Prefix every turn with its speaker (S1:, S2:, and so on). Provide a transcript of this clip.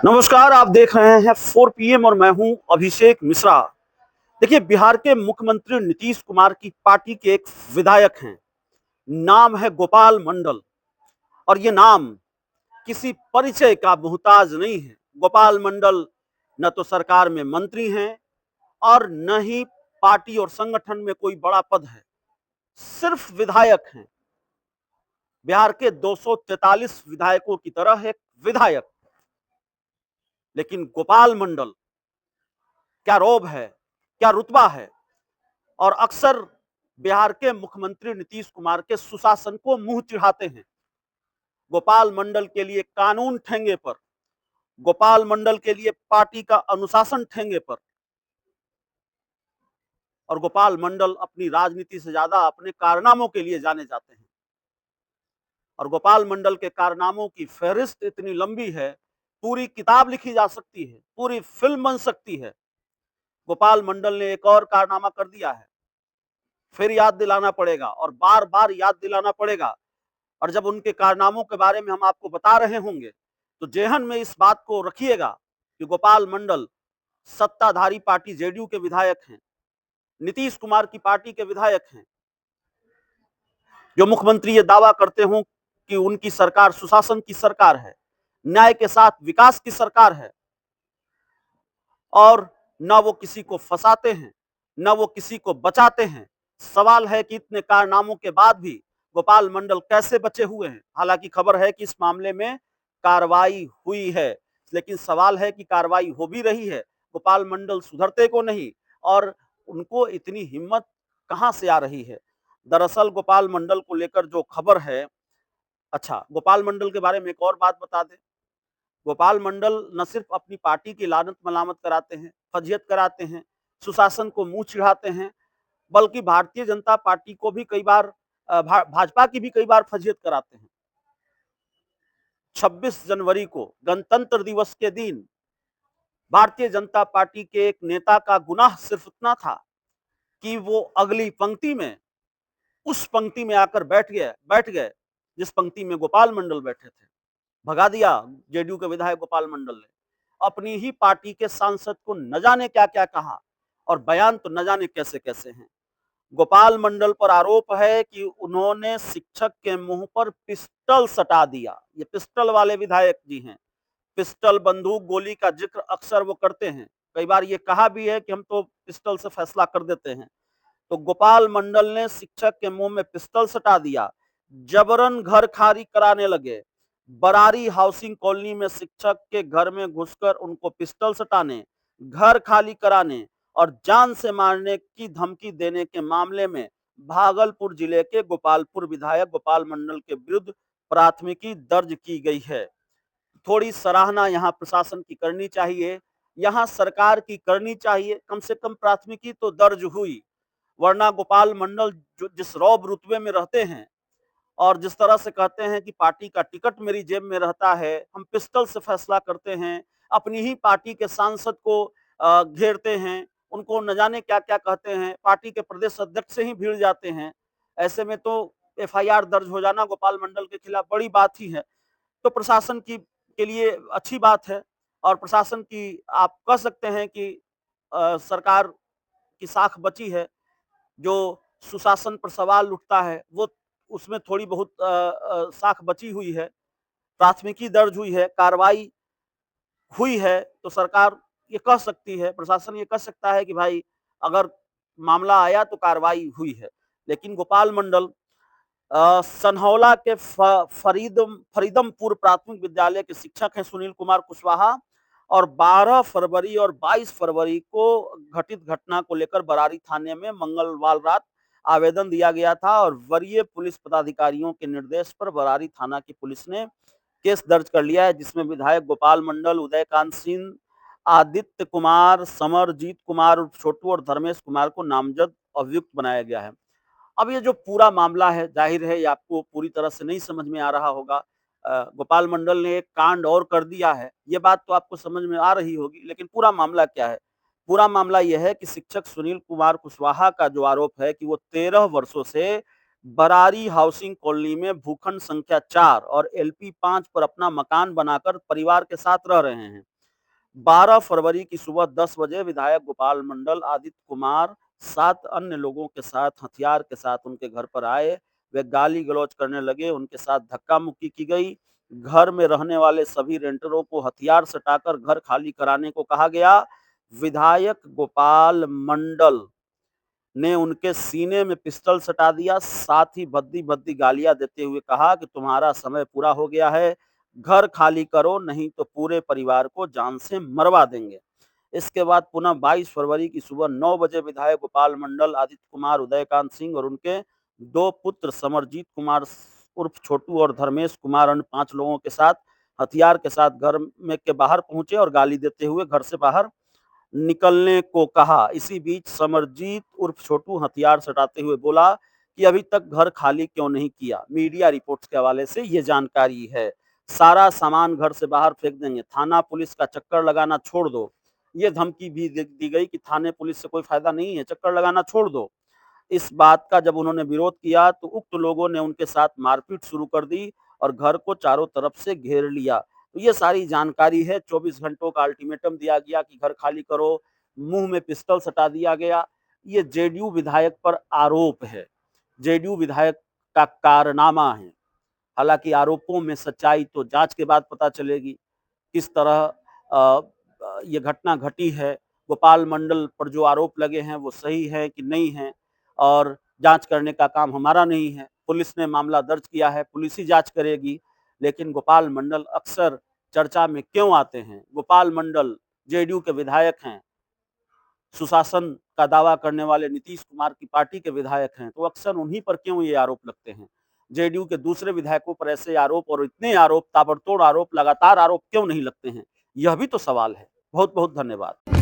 S1: नमस्कार, आप देख रहे हैं 4 पीएम और मैं हूं अभिषेक मिश्रा। देखिए, बिहार के मुख्यमंत्री नीतीश कुमार की पार्टी के एक विधायक हैं। नाम है गोपाल मंडल और ये नाम किसी परिचय का मोहताज नहीं है। गोपाल मंडल न तो सरकार में मंत्री हैं और न ही पार्टी और संगठन में कोई बड़ा पद है। सिर्फ विधायक हैं। बिहार के 243 विधायकों की तरह एक विधायक। लेकिन गोपाल मंडल क्या रौब है, क्या रुतबा है। और अक्सर बिहार के मुख्यमंत्री नीतीश कुमार के सुशासन को मुंह चिढ़ाते हैं। गोपाल मंडल के लिए कानून ठेंगे पर, गोपाल मंडल के लिए पार्टी का अनुशासन ठेंगे पर। और गोपाल मंडल अपनी राजनीति से ज्यादा अपने कारनामों के लिए जाने जाते हैं। और गोपाल मंडल के कारनामों की फहरिस्त इतनी लंबी है, पूरी किताब लिखी जा सकती है, पूरी फिल्म बन सकती है। गोपाल मंडल ने एक और कारनामा कर दिया है, फिर याद दिलाना पड़ेगा और बार बार याद दिलाना पड़ेगा। और जब उनके कारनामों के बारे में हम आपको बता रहे होंगे तो जेहन में इस बात को रखिएगा कि गोपाल मंडल सत्ताधारी पार्टी जेडीयू के विधायक हैं, नीतीश कुमार की पार्टी के विधायक हैं। जो मुख्यमंत्री ये दावा करते हों कि उनकी सरकार सुशासन की सरकार है, न्याय के साथ विकास की सरकार है, और न वो किसी को फंसाते हैं, न वो किसी को बचाते हैं। सवाल है कि इतने कारनामों के बाद भी गोपाल मंडल कैसे बचे हुए हैं। हालांकि खबर है कि इस मामले में कार्रवाई हुई है, लेकिन सवाल है कि कार्रवाई हो भी रही है, गोपाल मंडल सुधरते को नहीं, और उनको इतनी हिम्मत कहां से आ रही है। दरअसल गोपाल मंडल को लेकर जो खबर है, अच्छा, गोपाल मंडल के बारे में एक और बात बता दें। गोपाल मंडल न सिर्फ अपनी पार्टी की लानत मलामत कराते हैं, फजियत कराते हैं, सुशासन को मुंह चिढ़ाते हैं, बल्कि भारतीय जनता पार्टी को भी कई बार, भाजपा की भी कई बार फजियत कराते हैं। 26 जनवरी को गणतंत्र दिवस के दिन भारतीय जनता पार्टी के एक नेता का गुनाह सिर्फ इतना था कि वो अगली पंक्ति में, उस पंक्ति में आकर बैठ गए जिस पंक्ति में गोपाल मंडल बैठे थे। भगा दिया जेडीयू के विधायक गोपाल मंडल ने। अपनी ही पार्टी के सांसद को न जाने क्या क्या कहा, और बयान तो न जाने कैसे कैसे हैं। गोपाल मंडल पर आरोप है कि उन्होंने शिक्षक के मुंह पर पिस्टल सटा दिया। ये पिस्टल वाले विधायक जी हैं। पिस्टल, बंदूक, गोली का जिक्र अक्सर वो करते हैं। कई बार ये कहा भी है कि हम तो पिस्टल से फैसला कर देते हैं। तो गोपाल मंडल ने शिक्षक के मुंह में पिस्टल सटा दिया, जबरन घर खाली कराने लगे। बरारी हाउसिंग कॉलोनी में शिक्षक के घर में घुसकर उनको पिस्टल सटाने, घर खाली कराने और जान से मारने की धमकी देने के मामले में भागलपुर जिले के गोपालपुर विधायक गोपाल मंडल के विरुद्ध प्राथमिकी दर्ज की गई है। थोड़ी सराहना यहाँ प्रशासन की करनी चाहिए, यहाँ सरकार की करनी चाहिए। कम से कम प्राथमिकी तो दर्ज हुई, वरना गोपाल मंडल जो जिस रौब रुतबे में रहते हैं और जिस तरह से कहते हैं कि पार्टी का टिकट मेरी जेब में रहता है, हम पिस्टल से फैसला करते हैं, अपनी ही पार्टी के सांसद को घेरते हैं, उनको न जाने क्या क्या कहते हैं, पार्टी के प्रदेश अध्यक्ष से ही भिड़ जाते हैं। ऐसे में तो एफआईआर दर्ज हो जाना गोपाल मंडल के खिलाफ बड़ी बात ही है। तो प्रशासन की के लिए अच्छी बात है, और प्रशासन की आप कह सकते हैं कि सरकार की साख बची है। जो सुशासन पर सवाल उठता है वो, उसमें थोड़ी बहुत साख बची हुई है। प्राथमिकी दर्ज हुई है, कार्रवाई हुई है, तो सरकार ये कह सकती है, प्रशासन ये कह सकता है कि भाई अगर मामला आया तो कार्रवाई हुई है। लेकिन गोपाल मंडल सनहौला के फरीदमपुर प्राथमिक विद्यालय के शिक्षक हैं सुनील कुमार कुशवाहा, और 12 फरवरी और 22 फरवरी को घटित घटना को लेकर बरारी थाने में मंगलवार रात आवेदन दिया गया था, और वरीय पुलिस पदाधिकारियों के निर्देश पर बरारी थाना की पुलिस ने केस दर्ज कर लिया है, जिसमें विधायक गोपाल मंडल, उदयकांत सिंह, आदित्य कुमार, समरजीत कुमार उर्फ छोटू और धर्मेश कुमार को नामजद अभियुक्त बनाया गया है। अब ये जो पूरा मामला है, जाहिर है ये आपको पूरी तरह से नहीं समझ में आ रहा होगा। गोपाल मंडल ने एक कांड और कर दिया है, ये बात तो आपको समझ में आ रही होगी, लेकिन पूरा मामला क्या है? पूरा मामला यह है कि शिक्षक सुनील कुमार कुशवाहा का जो आरोप है कि वो 13 वर्षों से बरारी हाउसिंग कॉलोनी में भूखंड संख्या 4 और एलपी 5 पर अपना मकान बनाकर परिवार के साथ रह रहे हैं। 12 फरवरी की सुबह 10 बजे विधायक गोपाल मंडल, आदित्य कुमार 7 अन्य लोगों के साथ हथियार के साथ उनके घर पर आए। वे गाली-गलौज करने लगे, उनके साथ धक्का-मुक्की की गई। घर में रहने वाले सभी रेंटरों को हथियार सटाकर घर खाली कराने को कहा गया। विधायक गोपाल मंडल ने उनके सीने में पिस्टल सटा दिया, साथ ही भद्दी-भद्दी गालियाँ देते हुए कहा कि तुम्हारा समय पूरा हो गया है, घर खाली करो नहीं तो पूरे परिवार को जान से मरवा देंगे। इसके बाद पुनः 22 फरवरी की सुबह 9 बजे विधायक गोपाल मंडल, आदित्य कुमार, उदयकांत सिंह और उनके 2 पुत्र समरजीत कुमार उर्फ छोटू और धर्मेश कुमार अन्य 5 लोगों के साथ हथियार के साथ घर में के बाहर पहुंचे और गाली देते हुए घर से बाहर निकलने को कहा। इसी बीच समरजीत उर्फ छोटू हथियार सटाते हुए बोला कि अभी तक घर खाली क्यों नहीं किया। मीडिया रिपोर्ट्स के हवाले से ये जानकारी है। सारा सामान घर से बाहर फेंक देंगे, थाना पुलिस का चक्कर लगाना छोड़ दो। ये धमकी भी दी गई कि थाने पुलिस से कोई फायदा नहीं है, चक्कर लगाना छोड़ दो। इस बात का जब उन्होंने विरोध किया तो उक्त लोगों ने उनके साथ मारपीट शुरू कर दी और घर को चारों तरफ से घेर लिया। तो ये सारी जानकारी है। 24 घंटों का अल्टीमेटम दिया गया कि घर खाली करो, मुंह में पिस्टल सटा दिया गया। ये जेडीयू विधायक पर आरोप है, जेडीयू विधायक का कारनामा है। हालांकि आरोपों में सच्चाई तो जांच के बाद पता चलेगी। किस तरह ये घटना घटी है, गोपाल मंडल पर जो आरोप लगे हैं वो सही है कि नहीं है, और जांच करने का काम हमारा नहीं है। पुलिस ने मामला दर्ज किया है, पुलिस ही जांच करेगी। लेकिन गोपाल मंडल अक्सर चर्चा में क्यों आते हैं? गोपाल मंडल जेडीयू के विधायक हैं, सुशासन का दावा करने वाले नीतीश कुमार की पार्टी के विधायक हैं, तो अक्सर उन्हीं पर क्यों ये आरोप लगते हैं? जेडीयू के दूसरे विधायकों पर ऐसे आरोप और इतने आरोप, ताबड़तोड़ आरोप, लगातार आरोप क्यों नहीं लगते हैं? यह भी तो सवाल है। बहुत बहुत धन्यवाद।